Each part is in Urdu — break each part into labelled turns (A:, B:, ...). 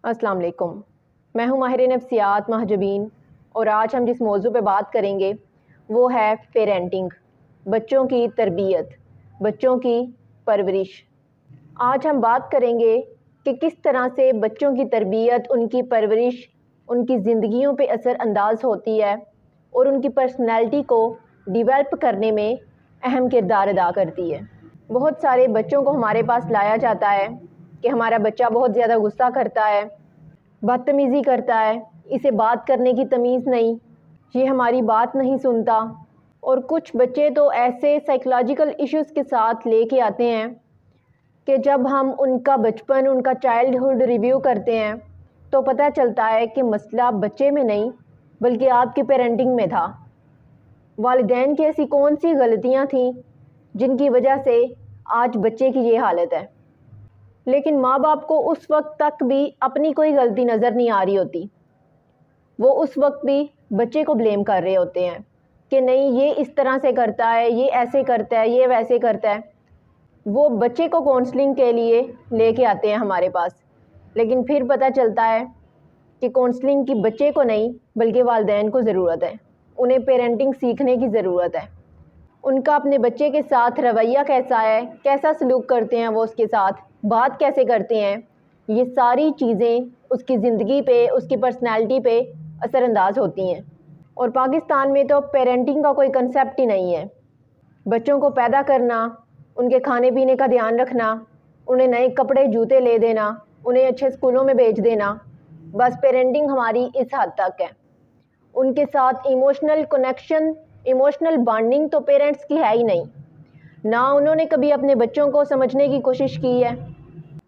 A: السلام علیکم، میں ہوں ماہر نفسیات محجبین، اور آج ہم جس موضوع پہ بات کریں گے وہ ہے پیرنٹنگ، بچوں کی تربیت، بچوں کی پرورش۔ آج ہم بات کریں گے کہ کس طرح سے بچوں کی تربیت، ان کی پرورش، ان کی زندگیوں پہ اثر انداز ہوتی ہے اور ان کی پرسنالٹی کو ڈیولپ کرنے میں اہم کردار ادا کرتی ہے۔ بہت سارے بچوں کو ہمارے پاس لایا جاتا ہے کہ ہمارا بچہ بہت زیادہ غصہ کرتا ہے، بدتمیزی کرتا ہے، اسے بات کرنے کی تمیز نہیں، یہ ہماری بات نہیں سنتا۔ اور کچھ بچے تو ایسے سائیکولوجیکل ایشوز کے ساتھ لے کے آتے ہیں کہ جب ہم ان کا بچپن، ان کا چائلڈہڈ ریویو کرتے ہیں تو پتہ چلتا ہے کہ مسئلہ بچے میں نہیں بلکہ آپ کے پیرنٹنگ میں تھا۔ والدین کی ایسی کون سی غلطیاں تھیں جن کی وجہ سے آج بچے کی یہ حالت ہے؟ لیکن ماں باپ کو اس وقت تک بھی اپنی کوئی غلطی نظر نہیں آ رہی ہوتی، وہ اس وقت بھی بچے کو بلیم کر رہے ہوتے ہیں کہ نہیں یہ اس طرح سے کرتا ہے، یہ ایسے کرتا ہے، یہ ویسے کرتا ہے۔ وہ بچے کو کونسلنگ کے لیے لے کے آتے ہیں ہمارے پاس، لیکن پھر پتہ چلتا ہے کہ کونسلنگ کی بچے کو نہیں بلکہ والدین کو ضرورت ہے، انہیں پیرنٹنگ سیکھنے کی ضرورت ہے۔ ان کا اپنے بچے کے ساتھ رویہ کیسا ہے، کیسا سلوک کرتے ہیں وہ اس کے ساتھ، بات کیسے کرتے ہیں، یہ ساری چیزیں اس کی زندگی پہ، اس کی پرسنالٹی پہ اثر انداز ہوتی ہیں۔ اور پاکستان میں تو پیرنٹنگ کا کوئی کنسیپٹ ہی نہیں ہے۔ بچوں کو پیدا کرنا، ان کے کھانے پینے کا دھیان رکھنا، انہیں نئے کپڑے جوتے لے دینا، انہیں اچھے اسکولوں میں بھیج دینا، بس پیرنٹنگ ہماری اس حد تک ہے۔ ان کے ساتھ ایموشنل کنیکشن، ایموشنل بانڈنگ تو پیرنٹس کی ہے ہی نہیں۔ نہ انہوں نے کبھی اپنے بچوں کو سمجھنے کی کوشش کی ہے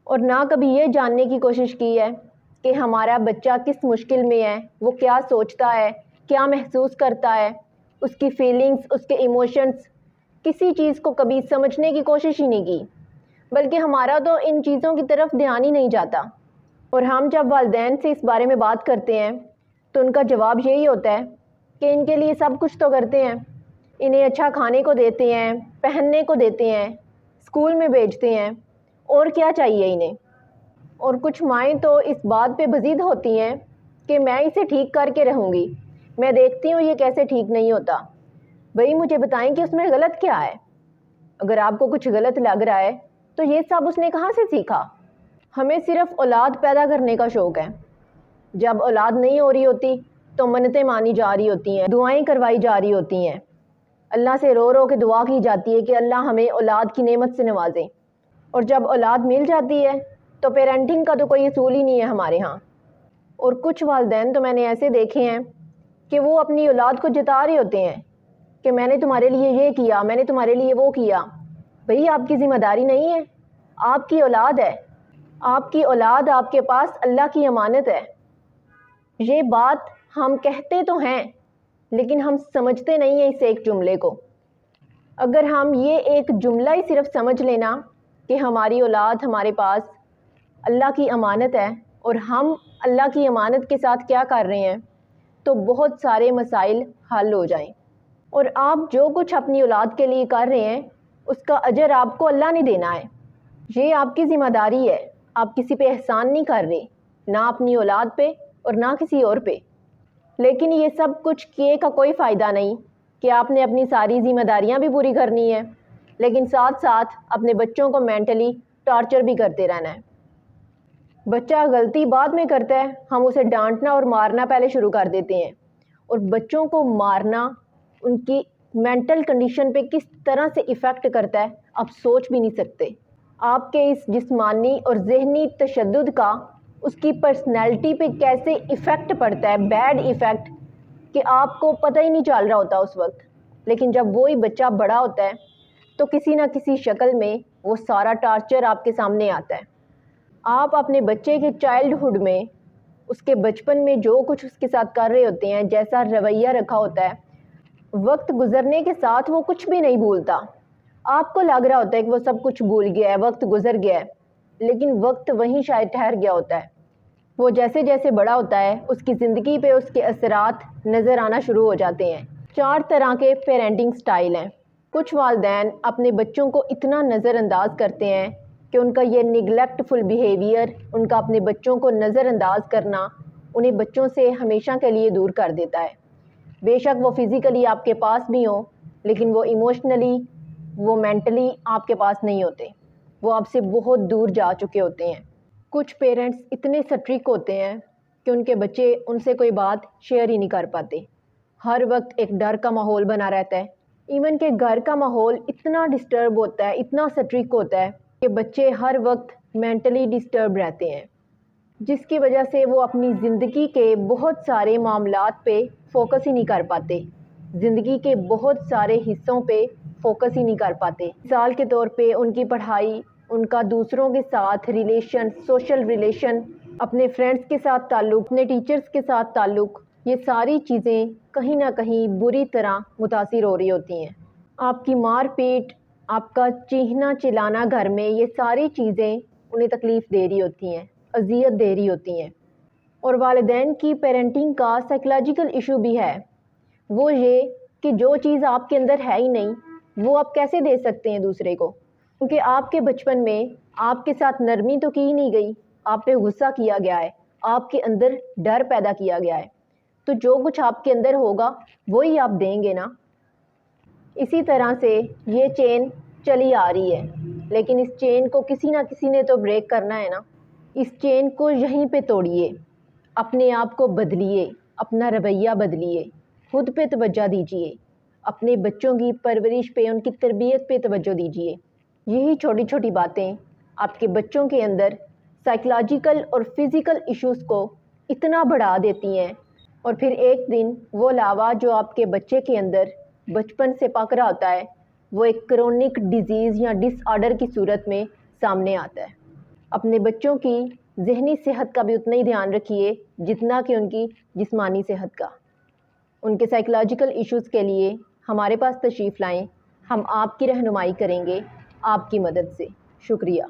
A: اور نہ کبھی یہ جاننے کی کوشش کی ہے کہ ہمارا بچہ کس مشکل میں ہے، وہ کیا سوچتا ہے، کیا محسوس کرتا ہے، اس کی فیلنگز، اس کے ایموشنز، کسی چیز کو کبھی سمجھنے کی کوشش ہی نہیں کی، بلکہ ہمارا تو ان چیزوں کی طرف دھیان ہی نہیں جاتا۔ اور ہم جب والدین سے اس بارے میں بات کرتے ہیں تو ان کا جواب یہی ہوتا ہے کہ ان کے لیے سب کچھ تو کرتے ہیں، انہیں اچھا کھانے کو دیتے ہیں، پہننے کو دیتے ہیں، اسکول میں بھیجتے ہیں، اور کیا چاہیے انہیں۔ اور کچھ مائیں تو اس بات پہ بزید ہوتی ہیں کہ میں اسے ٹھیک کر کے رہوں گی، میں دیکھتی ہوں یہ کیسے ٹھیک نہیں ہوتا، بھئی مجھے بتائیں کہ اس میں غلط کیا ہے۔ اگر آپ کو کچھ غلط لگ رہا ہے تو یہ سب اس نے کہاں سے سیکھا؟ ہمیں صرف اولاد پیدا کرنے کا شوق ہے، جب اولاد نہیں ہو رہی ہوتی تو منتیں مانی جا رہی ہوتی ہیں، دعائیں کروائی جا رہی ہوتی ہیں، اللہ سے رو رو کے دعا کی جاتی ہے کہ اللہ ہمیں اولاد کی نعمت سے نوازے۔ اور جب اولاد مل جاتی ہے تو پیرنٹنگ کا تو کوئی اصول ہی نہیں ہے ہمارے ہاں۔ اور کچھ والدین تو میں نے ایسے دیکھے ہیں کہ وہ اپنی اولاد کو جتا رہے ہوتے ہیں کہ میں نے تمہارے لیے یہ کیا، میں نے تمہارے لیے وہ کیا۔ بھئی آپ کی ذمہ داری نہیں ہے، آپ کی اولاد ہے، آپ کی اولاد آپ کے پاس اللہ کی امانت ہے۔ یہ بات ہم کہتے تو ہیں لیکن ہم سمجھتے نہیں ہیں اس ایک جملے کو۔ اگر ہم یہ ایک جملہ ہی صرف سمجھ لینا کہ ہماری اولاد ہمارے پاس اللہ کی امانت ہے اور ہم اللہ کی امانت کے ساتھ کیا کر رہے ہیں تو بہت سارے مسائل حل ہو جائیں۔ اور آپ جو کچھ اپنی اولاد کے لیے کر رہے ہیں اس کا اجر آپ کو اللہ نے دینا ہے، یہ آپ کی ذمہ داری ہے۔ آپ کسی پہ احسان نہیں کر رہے، نہ اپنی اولاد پہ اور نہ کسی اور پہ۔ لیکن یہ سب کچھ کیے کا کوئی فائدہ نہیں کہ آپ نے اپنی ساری ذمہ داریاں بھی پوری کرنی ہے لیکن ساتھ ساتھ اپنے بچوں کو مینٹلی ٹارچر بھی کرتے رہنا ہے۔ بچہ غلطی بعد میں کرتا ہے، ہم اسے ڈانٹنا اور مارنا پہلے شروع کر دیتے ہیں، اور بچوں کو مارنا ان کی مینٹل کنڈیشن پہ کس طرح سے ایفیکٹ کرتا ہے آپ سوچ بھی نہیں سکتے۔ آپ کے اس جسمانی اور ذہنی تشدد کا اس کی پرسنالٹی پہ کیسے ایفیکٹ پڑتا ہے، بیڈ ایفیکٹ، کہ آپ کو پتہ ہی نہیں چل رہا ہوتا اس وقت۔ لیکن جب وہی بچہ بڑا ہوتا ہے تو کسی نہ کسی شکل میں وہ سارا ٹارچر آپ کے سامنے آتا ہے۔ آپ اپنے بچے کے چائلڈہڈ میں، اس کے بچپن میں جو کچھ اس کے ساتھ کر رہے ہوتے ہیں، جیسا رویہ رکھا ہوتا ہے، وقت گزرنے کے ساتھ وہ کچھ بھی نہیں بھولتا۔ آپ کو لگ رہا ہوتا ہے کہ وہ سب کچھ بھول گیا ہے، وقت گزر گیا ہے، لیکن وقت وہیں شاید ٹھہر گیا ہوتا ہے۔ وہ جیسے جیسے بڑا ہوتا ہے اس کی زندگی پہ اس کے اثرات نظر آنا شروع ہو جاتے ہیں۔ 4 طرح کے پیرنٹنگ سٹائل ہیں۔ کچھ والدین اپنے بچوں کو اتنا نظر انداز کرتے ہیں کہ ان کا یہ نگلیکٹفل بیہیویئر، ان کا اپنے بچوں کو نظر انداز کرنا انہیں بچوں سے ہمیشہ کے لیے دور کر دیتا ہے۔ بے شک وہ فزیکلی آپ کے پاس بھی ہوں، لیکن وہ ایموشنلی، وہ مینٹلی آپ کے پاس نہیں ہوتے، وہ آپ سے بہت دور جا چکے ہوتے ہیں۔ کچھ پیرنٹس اتنے سٹرک ہوتے ہیں کہ ان کے بچے ان سے کوئی بات شیئر ہی نہیں کر پاتے، ہر وقت ایک ڈر کا ماحول بنا رہتا ہے۔ ایون کہ گھر کا ماحول اتنا ڈسٹرب ہوتا ہے، اتنا سٹرک ہوتا ہے کہ بچے ہر وقت مینٹلی ڈسٹرب رہتے ہیں، جس کی وجہ سے وہ اپنی زندگی کے بہت سارے معاملات پہ فوکس ہی نہیں کر پاتے، زندگی کے بہت سارے حصوں پہ فوکس ہی نہیں کر پاتے۔ مثال کے طور پہ ان کی پڑھائی، ان کا دوسروں کے ساتھ ریلیشن، سوشل ریلیشن، اپنے فرینڈس کے ساتھ تعلق، اپنے ٹیچرز کے ساتھ تعلق، یہ ساری چیزیں کہیں نہ کہیں بری طرح متاثر ہو رہی ہوتی ہیں۔ آپ کی مار پیٹ، آپ کا چیخنا چلانا گھر میں، یہ ساری چیزیں انہیں تکلیف دے رہی ہوتی ہیں، اذیت دے رہی ہوتی ہیں۔ اور والدین کی پیرنٹنگ کا سائیکولوجیکل ایشو بھی ہے، وہ یہ کہ جو چیز آپ کے اندر ہے ہی نہیں، وہ آپ کیسے دے سکتے ہیں دوسرے کو؟ کیونکہ آپ کے بچپن میں آپ کے ساتھ نرمی تو کی ہی نہیں گئی، آپ پہ غصہ کیا گیا ہے، آپ کے اندر ڈر پیدا کیا گیا ہے، تو جو کچھ آپ کے اندر ہوگا وہی آپ دیں گے نا۔ اسی طرح سے یہ چین چلی آ رہی ہے، لیکن اس چین کو کسی نہ کسی نے تو بریک کرنا ہے نا۔ اس چین کو یہیں پہ توڑیے، اپنے آپ کو بدلیے، اپنا رویہ بدلیے، خود پہ توجہ دیجیے، اپنے بچوں کی پرورش پہ، ان کی تربیت پہ توجہ دیجیے۔ یہی چھوٹی چھوٹی باتیں آپ کے بچوں کے اندر سائیکولوجیکل اور فزیکل ایشوز کو اتنا بڑھا دیتی ہیں، اور پھر ایک دن وہ لاوا جو آپ کے بچے کے اندر بچپن سے پک رہا ہوتا ہے، وہ ایک کرونک ڈیزیز یا ڈس آرڈر کی صورت میں سامنے آتا ہے۔ اپنے بچوں کی ذہنی صحت کا بھی اتنا ہی دھیان رکھیے جتنا کہ ان کی جسمانی صحت کا۔ ان کے سائیکولوجیکل ایشوز کے لیے ہمارے پاس تشریف لائیں، ہم آپ کی رہنمائی کریں گے آپ کی مدد سے۔ شکریہ۔